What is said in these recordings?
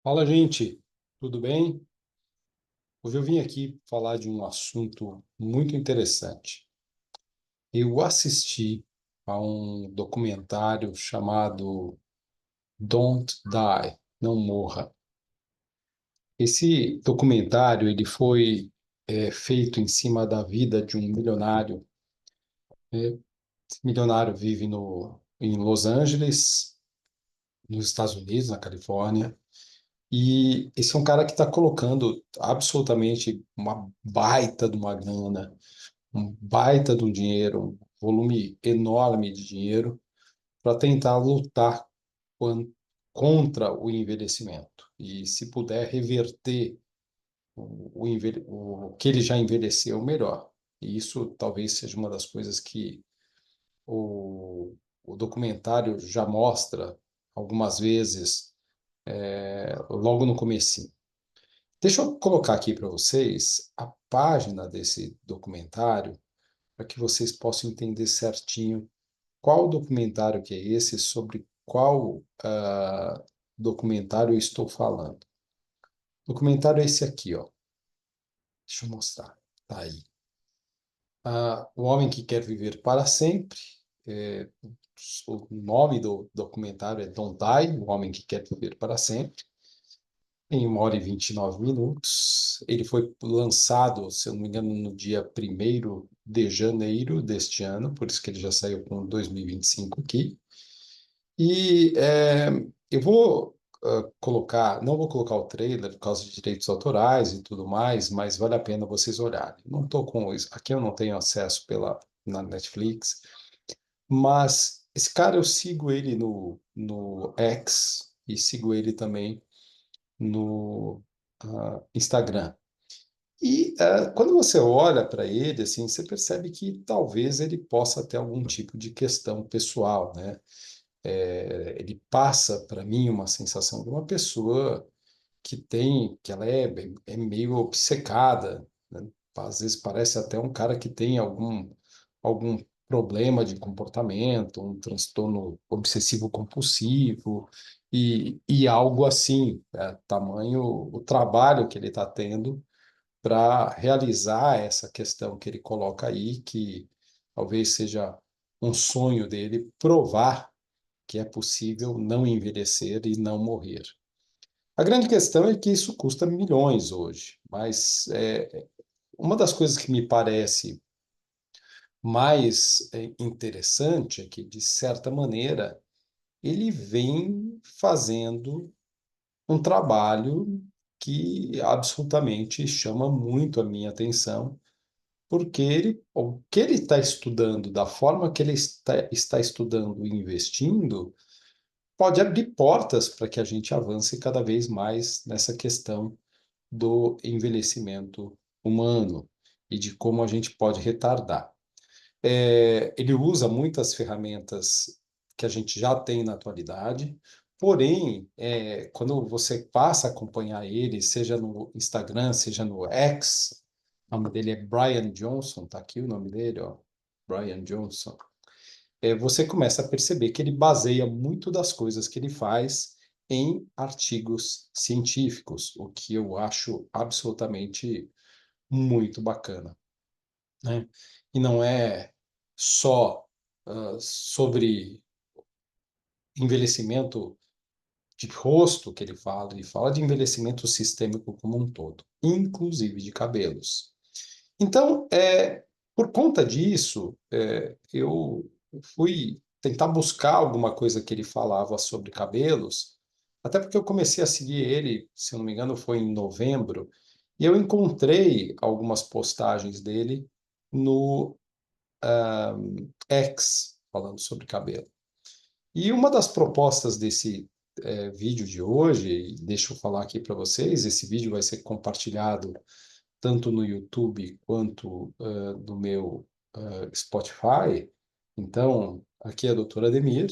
Fala, gente, tudo bem? Hoje eu vim aqui falar de um assunto muito interessante. Eu assisti a um documentário chamado Don't Die, Não Morra. Esse documentário ele foi feito em cima da vida de um milionário. Esse milionário vive em Los Angeles, nos Estados Unidos, na Califórnia. E esse é um cara que está colocando absolutamente uma baita de uma grana, um baita de um dinheiro, um volume enorme de dinheiro, para tentar lutar contra o envelhecimento. E se puder reverter o que ele já envelheceu, melhor. E isso talvez seja uma das coisas que o documentário já mostra algumas vezes, logo no começo. Deixa eu colocar aqui para vocês a página desse documentário, para que vocês possam entender certinho qual documentário que é esse, sobre qual documentário eu estou falando. O documentário é esse aqui, ó. Deixa eu mostrar. Tá aí. O Homem que Quer Viver para Sempre. É, o nome do documentário é Don't Die, O Homem que Quer Viver para Sempre. Em 1 hora e 29 minutos. Ele foi lançado, se eu não me engano, no dia 1º de janeiro deste ano, por isso que ele já saiu com 2025 aqui. E eu vou colocar, não vou colocar o trailer por causa de direitos autorais e tudo mais, mas vale a pena vocês olharem. Não estou com isso, aqui eu não tenho acesso na Netflix, mas esse cara eu sigo ele no X e sigo ele também no Instagram. E quando você olha para ele, assim, você percebe que talvez ele possa ter algum tipo de questão pessoal, né? Ele passa para mim uma sensação de uma pessoa que ela é meio obcecada, né? Às vezes parece até um cara que tem algum problema de comportamento, um transtorno obsessivo compulsivo e algo assim, tamanho o trabalho que ele está tendo para realizar essa questão que ele coloca aí, que talvez seja um sonho dele provar que é possível não envelhecer e não morrer. A grande questão é que isso custa milhões hoje, mas uma das coisas que me parece mais interessante é que, de certa maneira, ele vem fazendo um trabalho que absolutamente chama muito a minha atenção, porque o que ele está estudando, da forma que ele está estudando e investindo, pode abrir portas para que a gente avance cada vez mais nessa questão do envelhecimento humano e de como a gente pode retardar. Ele usa muitas ferramentas que a gente já tem na atualidade, porém, quando você passa a acompanhar ele, seja no Instagram, seja no X, o nome dele é Brian Johnson, tá aqui o nome dele, ó, Brian Johnson. Você começa a perceber que ele baseia muito das coisas que ele faz em artigos científicos, o que eu acho absolutamente muito bacana, né? E não é só sobre envelhecimento de rosto que ele fala de envelhecimento sistêmico como um todo, inclusive de cabelos. Então, por conta disso, eu fui tentar buscar alguma coisa que ele falava sobre cabelos, até porque eu comecei a seguir ele, se eu não me engano, foi em novembro, e eu encontrei algumas postagens dele no X, falando sobre cabelo. E uma das propostas desse vídeo de hoje, e deixa eu falar aqui para vocês, esse vídeo vai ser compartilhado tanto no YouTube quanto no meu Spotify. Então, aqui é a doutora Ademir,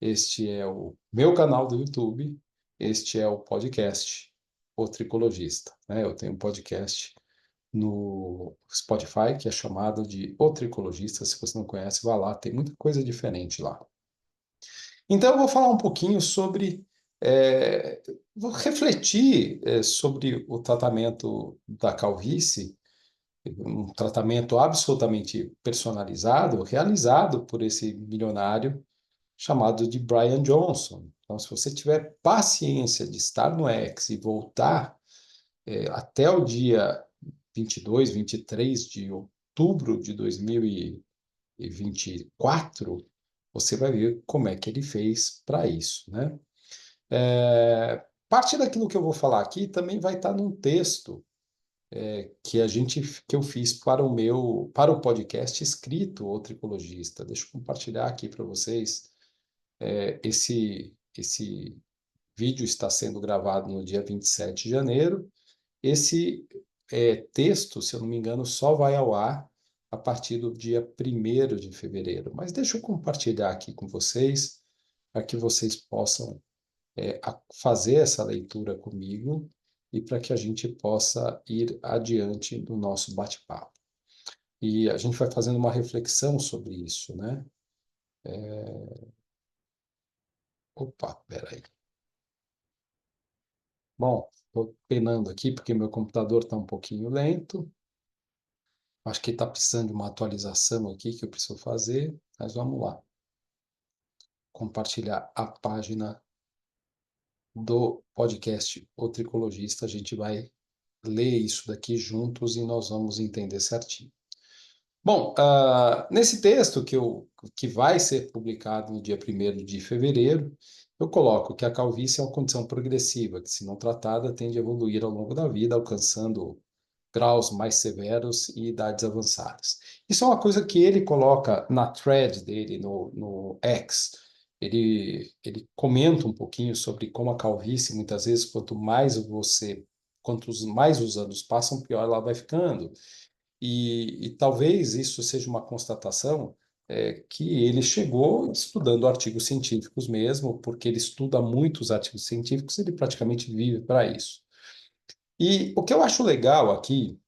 este é o meu canal do YouTube, este é o podcast O Tricologista, né? Eu tenho um podcast no Spotify que é chamado de O Tricologista. Se você não conhece, vá lá, tem muita coisa diferente lá. Então, eu vou falar um pouquinho sobre vou refletir sobre o tratamento da calvície, um tratamento absolutamente personalizado, realizado por esse milionário chamado de Brian Johnson. Então, se você tiver paciência de estar no X e voltar até o dia 22, 23 de outubro de 2024, você vai ver como é que ele fez para isso, né? Parte daquilo que eu vou falar aqui também vai estar num texto que eu fiz para o podcast escrito O Tricologista. Deixa eu compartilhar aqui para vocês. Esse vídeo está sendo gravado no dia 27 de janeiro. Esse texto, se eu não me engano, só vai ao ar a partir do dia 1º de fevereiro. Mas deixa eu compartilhar aqui com vocês, para que vocês possam fazer essa leitura comigo e para que a gente possa ir adiante no nosso bate-papo. E a gente vai fazendo uma reflexão sobre isso, né? Opa, peraí. Bom, estou penando aqui porque meu computador está um pouquinho lento. Acho que está precisando de uma atualização aqui que eu preciso fazer, mas vamos lá. Compartilhar a página do podcast O Tricologista. A gente vai ler isso daqui juntos e nós vamos entender certinho. Bom, nesse texto que vai ser publicado no dia 1º de fevereiro, eu coloco que a calvície é uma condição progressiva, que, se não tratada, tende a evoluir ao longo da vida, alcançando graus mais severos e idades avançadas. Isso é uma coisa que ele coloca na thread dele no X. Ele comenta um pouquinho sobre como a calvície, muitas vezes, quantos mais os anos passam, pior ela vai ficando. E talvez isso seja uma constatação que ele chegou estudando artigos científicos mesmo, porque ele estuda muitos artigos científicos, ele praticamente vive para isso. E o que eu acho legal aqui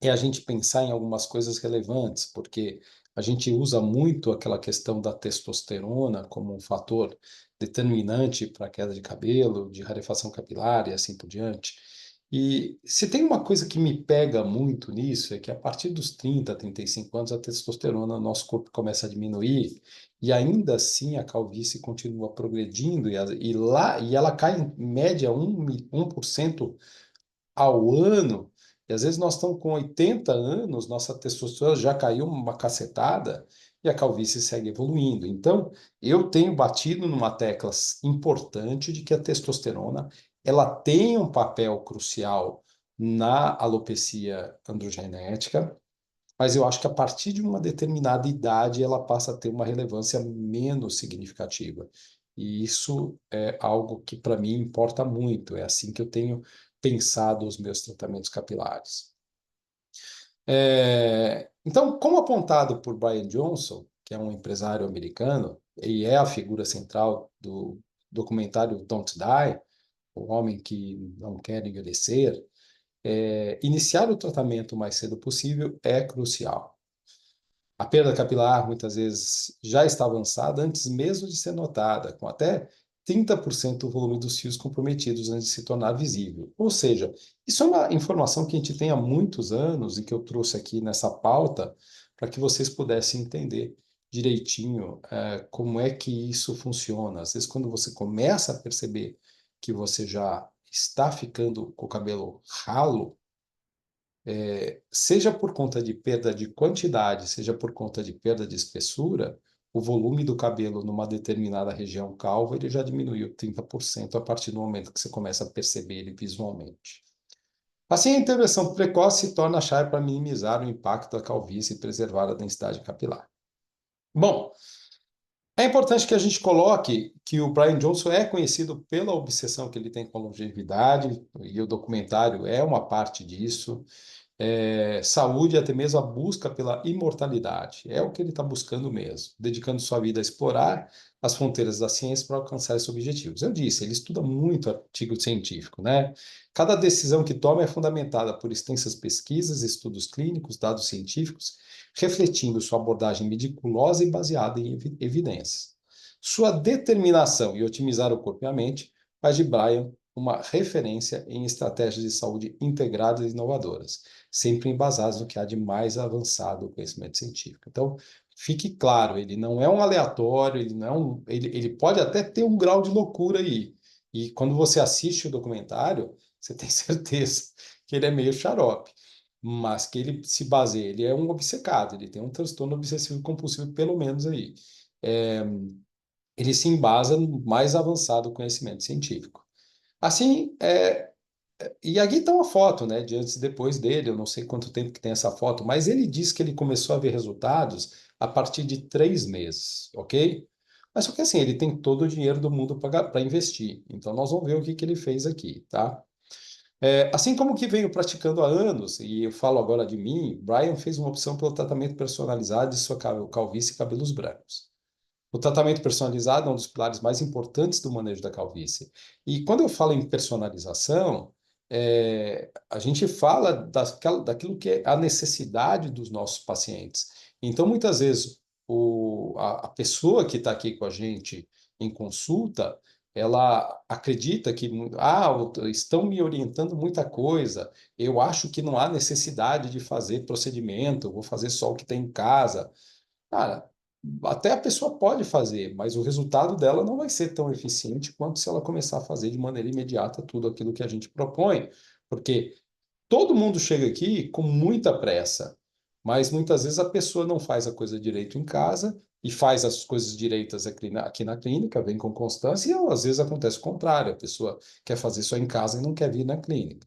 é a gente pensar em algumas coisas relevantes, porque a gente usa muito aquela questão da testosterona como um fator determinante para a queda de cabelo, de rarefação capilar e assim por diante. E se tem uma coisa que me pega muito nisso, é que a partir dos 30, 35 anos, a testosterona no nosso corpo começa a diminuir, e ainda assim a calvície continua progredindo, e ela cai em média 1% ao ano, e às vezes nós estamos com 80 anos, nossa testosterona já caiu uma cacetada e a calvície segue evoluindo. Então, eu tenho batido numa tecla importante de que a testosterona ela tem um papel crucial na alopecia androgenética, mas eu acho que a partir de uma determinada idade ela passa a ter uma relevância menos significativa. E isso é algo que para mim importa muito. É assim que eu tenho pensado os meus tratamentos capilares. Então, como apontado por Brian Johnson, que é um empresário americano e é a figura central do documentário Don't Die, o homem que não quer envelhecer, iniciar o tratamento o mais cedo possível é crucial. A perda capilar muitas vezes já está avançada antes mesmo de ser notada, com até 30% do volume dos fios comprometidos antes de se tornar visível. Ou seja, isso é uma informação que a gente tem há muitos anos e que eu trouxe aqui nessa pauta para que vocês pudessem entender direitinho como é que isso funciona. Às vezes, quando você começa a perceber que você já está ficando com o cabelo ralo, seja por conta de perda de quantidade, seja por conta de perda de espessura, o volume do cabelo numa determinada região calva ele já diminuiu 30% a partir do momento que você começa a perceber ele visualmente. Assim, a intervenção precoce se torna a chave para minimizar o impacto da calvície e preservar a densidade capilar. Bom, é importante que a gente coloque que o Brian Johnson é conhecido pela obsessão que ele tem com a longevidade, e o documentário é uma parte disso. Saúde e até mesmo a busca pela imortalidade. É o que ele está buscando mesmo, dedicando sua vida a explorar as fronteiras da ciência para alcançar esses objetivos. Eu disse, ele estuda muito artigo científico, né? Cada decisão que toma é fundamentada por extensas pesquisas, estudos clínicos, dados científicos, refletindo sua abordagem meticulosa e baseada em evidências. Sua determinação em otimizar o corpo e a mente faz de Brian uma referência em estratégias de saúde integradas e inovadoras, sempre embasadas no que há de mais avançado no conhecimento científico. Então, fique claro, ele não é um aleatório, ele não é ele pode até ter um grau de loucura aí. E quando você assiste o documentário, você tem certeza que ele é meio xarope, mas que ele se baseia, ele é um obcecado, ele tem um transtorno obsessivo compulsivo, pelo menos aí. É, ele se embasa no mais avançado conhecimento científico. Assim, e aqui está uma foto, né, de antes e depois dele, eu não sei quanto tempo que tem essa foto, mas ele diz que ele começou a ver resultados a partir de 3 meses, ok? Mas só que assim, ele tem todo o dinheiro do mundo para investir, então nós vamos ver o que que ele fez aqui, tá? Assim como que venho praticando há anos, e eu falo agora de mim, Brian fez uma opção pelo tratamento personalizado de sua calvície e cabelos brancos. O tratamento personalizado é um dos pilares mais importantes do manejo da calvície. E quando eu falo em personalização, a gente fala daquilo que é a necessidade dos nossos pacientes. Então, muitas vezes, a pessoa que está aqui com a gente em consulta, ela acredita que, estão me orientando muita coisa, eu acho que não há necessidade de fazer procedimento, eu vou fazer só o que tem em casa. Cara, até a pessoa pode fazer, mas o resultado dela não vai ser tão eficiente quanto se ela começar a fazer de maneira imediata tudo aquilo que a gente propõe. Porque todo mundo chega aqui com muita pressa, mas muitas vezes a pessoa não faz a coisa direito em casa e faz as coisas direitas aqui na clínica, vem com constância, e às vezes acontece o contrário, a pessoa quer fazer só em casa e não quer vir na clínica.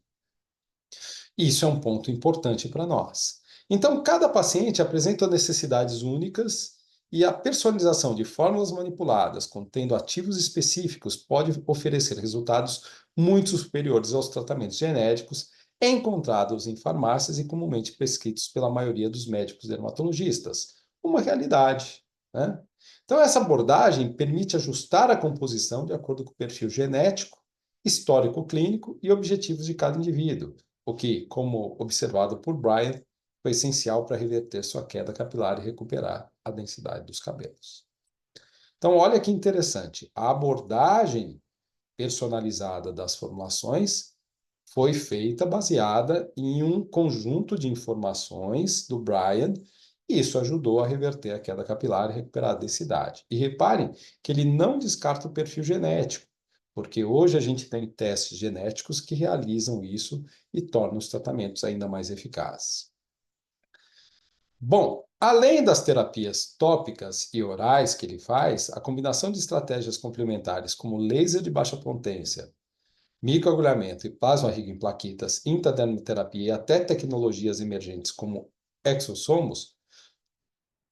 Isso é um ponto importante para nós. Então, cada paciente apresenta necessidades únicas e a personalização de fórmulas manipuladas contendo ativos específicos pode oferecer resultados muito superiores aos tratamentos genéticos encontrados em farmácias e comumente prescritos pela maioria dos médicos dermatologistas. Uma realidade, né? Então, essa abordagem permite ajustar a composição de acordo com o perfil genético, histórico clínico e objetivos de cada indivíduo, o que, como observado por Brian, foi essencial para reverter sua queda capilar e recuperar a densidade dos cabelos. Então, olha que interessante, a abordagem personalizada das formulações foi feita baseada em um conjunto de informações do Brian, e isso ajudou a reverter a queda capilar e recuperar a densidade. E reparem que ele não descarta o perfil genético, porque hoje a gente tem testes genéticos que realizam isso e tornam os tratamentos ainda mais eficazes. Bom, além das terapias tópicas e orais que ele faz, a combinação de estratégias complementares como laser de baixa potência, microagulhamento e plasma-riga em plaquetas, intradermoterapia e até tecnologias emergentes como exossomos,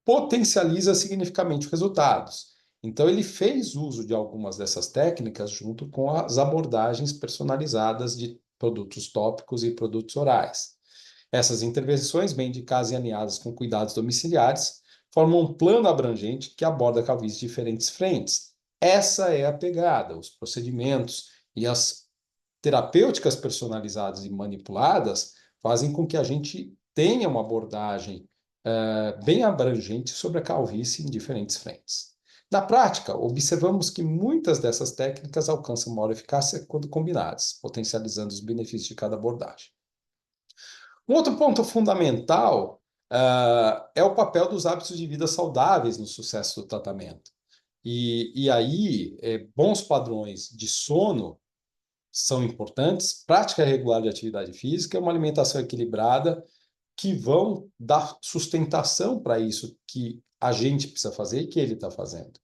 potencializa significativamente os resultados. Então, ele fez uso de algumas dessas técnicas junto com as abordagens personalizadas de produtos tópicos e produtos orais. Essas intervenções, bem indicadas e alinhadas com cuidados domiciliares, formam um plano abrangente que aborda a calvície de diferentes frentes. Essa é a pegada, os procedimentos e as terapêuticas personalizadas e manipuladas fazem com que a gente tenha uma abordagem bem abrangente sobre a calvície em diferentes frentes. Na prática, observamos que muitas dessas técnicas alcançam maior eficácia quando combinadas, potencializando os benefícios de cada abordagem. Um outro ponto fundamental é o papel dos hábitos de vida saudáveis no sucesso do tratamento. E aí, bons padrões de sono são importantes, prática regular de atividade física, uma alimentação equilibrada, que vão dar sustentação para isso que a gente precisa fazer e que ele está fazendo.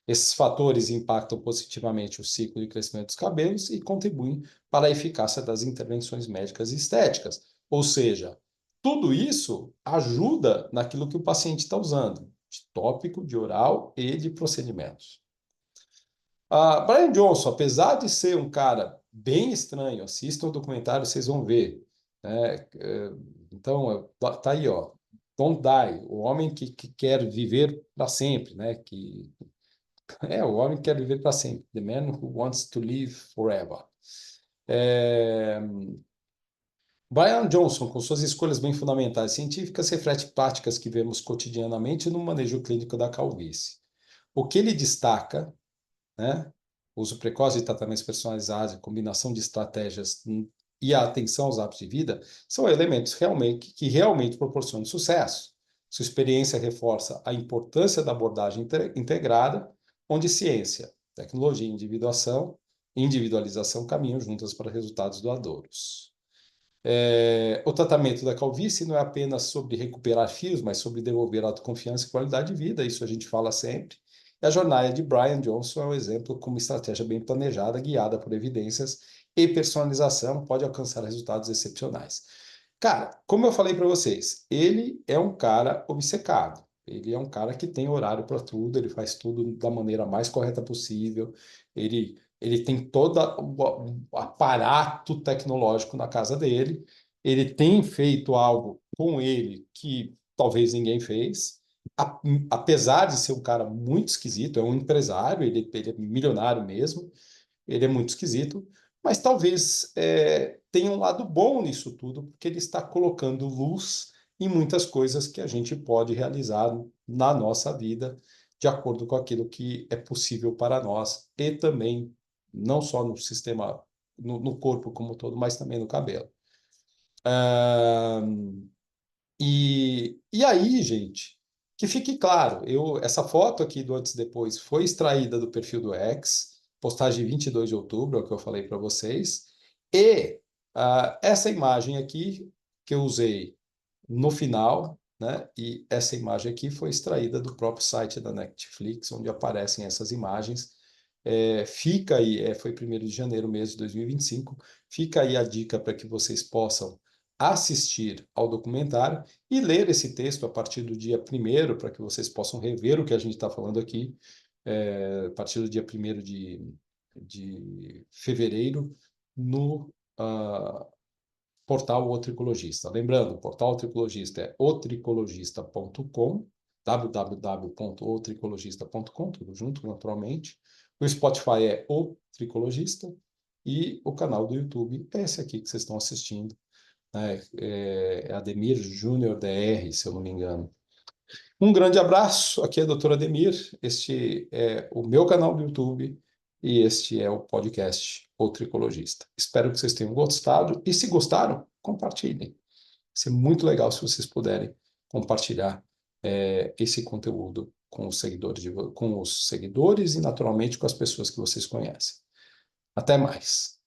Esses fatores impactam positivamente o ciclo de crescimento dos cabelos e contribuem para a eficácia das intervenções médicas e estéticas. Ou seja, tudo isso ajuda naquilo que o paciente está usando, de tópico, de oral e de procedimentos. Brian Johnson, apesar de ser um cara bem estranho, assistam o documentário, vocês vão ver, né? Então, tá aí, ó. Don't Die, o homem que quer viver para sempre, né? O homem que quer viver para sempre. The man who wants to live forever. É, Brian Johnson, com suas escolhas bem fundamentais científicas, reflete práticas que vemos cotidianamente no manejo clínico da calvície. O que ele destaca, né? uso precoce de tratamentos personalizados, combinação de estratégias e a atenção aos hábitos de vida são elementos que realmente proporcionam sucesso. Sua experiência reforça a importância da abordagem integrada, onde ciência, tecnologia e individualização caminham juntas para resultados duradouros. O tratamento da calvície não é apenas sobre recuperar fios, mas sobre devolver autoconfiança e qualidade de vida, isso a gente fala sempre. E a jornada de Brian Johnson é um exemplo como estratégia bem planejada, guiada por evidências e personalização, pode alcançar resultados excepcionais. Cara, como eu falei para vocês, ele é um cara obcecado. Ele é um cara que tem horário para tudo, ele faz tudo da maneira mais correta possível. Ele tem todo o aparato tecnológico na casa dele. Ele tem feito algo com ele que talvez ninguém fez. Apesar de ser um cara muito esquisito, é um empresário, ele é milionário mesmo, ele é muito esquisito, mas talvez tenha um lado bom nisso tudo, porque ele está colocando luz em muitas coisas que a gente pode realizar na nossa vida, de acordo com aquilo que é possível para nós, e também, não só no sistema, no corpo como um todo, mas também no cabelo. E aí, gente, que fique claro, essa foto aqui do antes e depois foi extraída do perfil do X, postagem 22 de outubro, é o que eu falei para vocês, e essa imagem aqui que eu usei no final, né, e essa imagem aqui foi extraída do próprio site da Netflix, onde aparecem essas imagens. Fica aí, foi 1º de janeiro mesmo de 2025, fica aí a dica para que vocês possam assistir ao documentário e ler esse texto a partir do dia 1º, para que vocês possam rever o que a gente está falando aqui, a partir do dia 1º de fevereiro, no portal O Tricologista. Lembrando, o portal O Tricologista é otricologista.com, www.otricologista.com, tudo junto, naturalmente. O Spotify é O Tricologista e o canal do YouTube é esse aqui que vocês estão assistindo, né? Ademir Júnior DR, se eu não me engano. Um grande abraço, aqui é a Dr. Ademir, este é o meu canal do YouTube e este é o podcast O Tricologista. Espero que vocês tenham gostado e se gostaram, compartilhem. Vai ser muito legal se vocês puderem compartilhar esse conteúdo com os seguidores e naturalmente com as pessoas que vocês conhecem. Até mais.